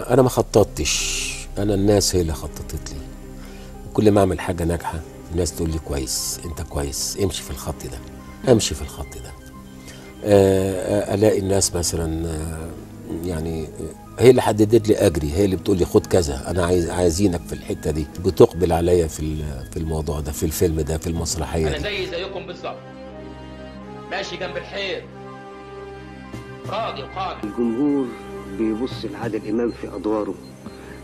انا ما خططتش، انا الناس هي اللي خططت لي. كل ما اعمل حاجه ناجحه الناس تقول لي كويس، انت كويس، امشي في الخط ده، امشي في الخط ده. الاقي الناس مثلا يعني هي اللي حددت لي اجري، هي اللي بتقول لي خد كذا، انا عايزينك في الحته دي، بتقبل عليا في الموضوع ده، في الفيلم ده، في المسرحيه انا دي. زيكم بالظبط، ماشي جنب الحيط، راضي وقانع. الجمهور بيبص لعادل إمام في أدواره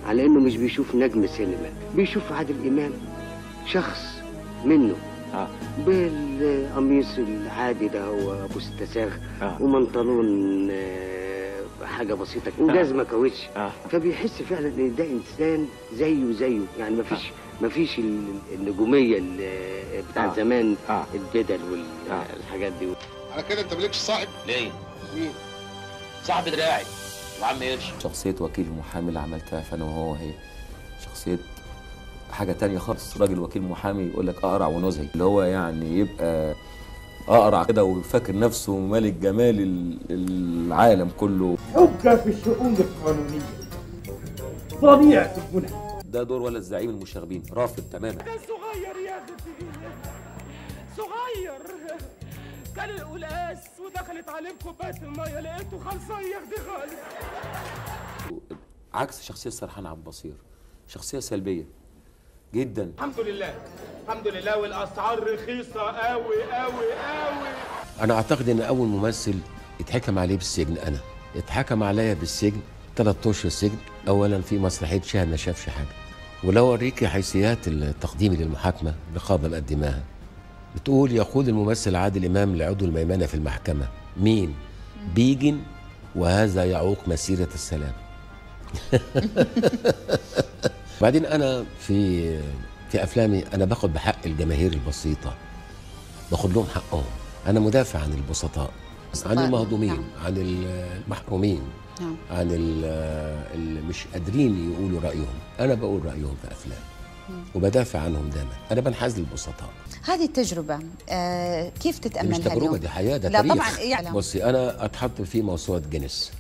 على إنه مش بيشوف نجم سينما، بيشوف عادل إمام شخص منه بالقميص العادي ده هو أبو ستساغ ومنطلون حاجة بسيطة وجزمة كاوتش، فبيحس فعلا إن ده إنسان زيه يعني مفيش النجومية بتاع زمان، البدل والحاجات دي. على كده انت مالكش صاحب؟ ليه؟ مين؟ صاحب دراعي وعم قرش. شخصية وكيل المحامي اللي عملتها فأنا وهو هي شخصية حاجة تانية خالص. راجل وكيل محامي يقول لك أقرع ونزهي، اللي هو يعني يبقى أقرع كده وفاكر نفسه ملك جمال العالم كله. حجة في الشؤون القانونية، ضليع في البنى. ده دور ولا الزعيم المشاغبين، رافض تماما. ده صغير يا أخي، صغير. كان القلاس ودخلت عليه كوبايه الميه لقيته خلصيخ دي خالص. عكس شخصية سرحان عبد البصير، شخصية سلبية جدا. الحمد لله والاسعار رخيصه قوي قوي قوي. انا اعتقد ان اول ممثل اتحكم عليه بالسجن، انا اتحكم عليا بالسجن 3 اشهر سجن، اولا في مسرحيه شاهد ما شافش حاجه. ولو اوريكي حيثيات التقديم للمحاكمه رقابه مقدماها، بتقول يقود الممثل عادل امام لعضو الميمنه في المحكمه مين؟ بيجن وهذا يعوق مسيره السلام. بعدين انا في افلامي انا باخد بحق الجماهير البسيطه، باخد لهم حقهم. انا مدافع عن البسطاء، عن المهضومين، عن المحرومين، عن اللي مش قادرين يقولوا رايهم. انا بقول رايهم في افلام وبدافع عنهم دايما. انا بنحاز للبسطاء. هذه التجربه كيف تتاملها مش تجربه اليوم؟ دي حياه، ده لا تاريخ. طبعا يعني. بصي انا اتحط في موسوعه جينيس.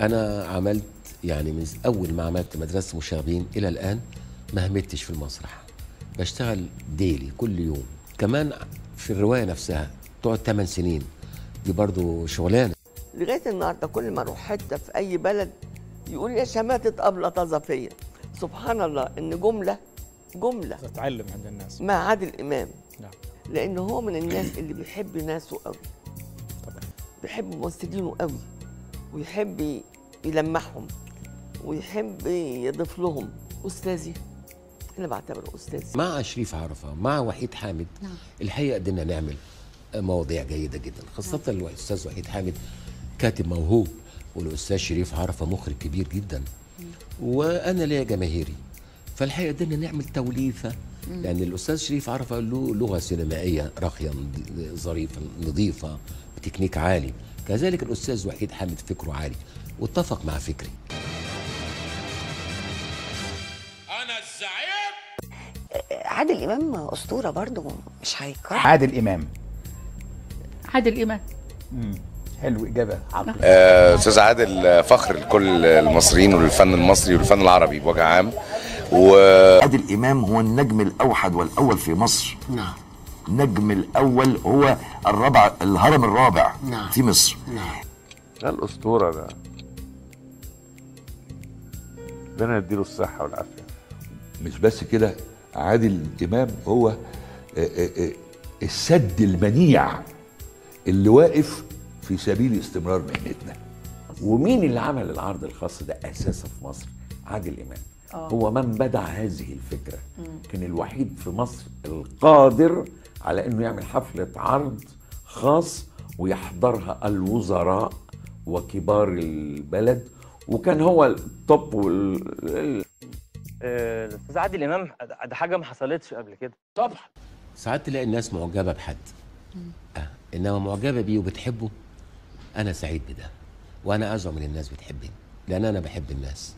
انا عملت يعني من اول ما عملت مدرسه مشاغبين الى الان ما همتش في المسرح، بشتغل ديلي كل يوم. كمان في الروايه نفسها تقعد 8 سنين، دي برضو شغلانه. لغايه النهارده كل ما اروح حته في اي بلد يقول يا شماتة أبلة طزفية. سبحان الله ان جمله تتعلم عند الناس مع عادل امام. نعم. لانه هو من الناس اللي بيحب ناسه قوي، طبعا بيحب ممثلينه قوي، ويحب يلمحهم، ويحب يضيف لهم. استاذي، انا بعتبره استاذي. مع شريف عرفة، مع وحيد حامد، الحقيقه قدرنا نعمل مواضيع جيده جدا، خاصه الاستاذ وحيد حامد كاتب موهوب، والاستاذ شريف عرفة مخرج كبير جدا، وانا ليا جماهيري. فالحقيقه قدرنا نعمل توليفه، لان الاستاذ شريف عرفة له لغه سينمائيه راقيه ظريفه نظيفه بتكنيك عالي، كذلك الاستاذ وحيد حامد فكره عالي واتفق مع فكري. انا الزعيم. عادل امام اسطوره برضه، مش هيكرر. عادل امام حلو، اجابه عقل. استاذ عادل فخر لكل المصريين وللفن المصري وللفن العربي بوجه عام. عادل امام هو النجم الاوحد والاول في مصر. نعم. النجم الاول هو الهرم الرابع في مصر. ده الاسطوره ده، ربنا يديله الصحه والعافيه. مش بس كده، عادل امام هو السد المنيع اللي واقف في سبيل استمرار مهنتنا. ومين اللي عمل العرض الخاص ده اساسا في مصر؟ عادل امام. هو من بدع هذه الفكره. كان الوحيد في مصر القادر على انه يعمل حفله عرض خاص ويحضرها الوزراء وكبار البلد، وكان هو التوب الاستاذ عادل امام ده حاجه ما حصلتش قبل كده. طبعا ساعات تلاقي الناس معجبه بحد، انما معجبه بيه وبتحبه، انا سعيد بده، وانا ازعم ان الناس بتحبني لان انا بحب الناس.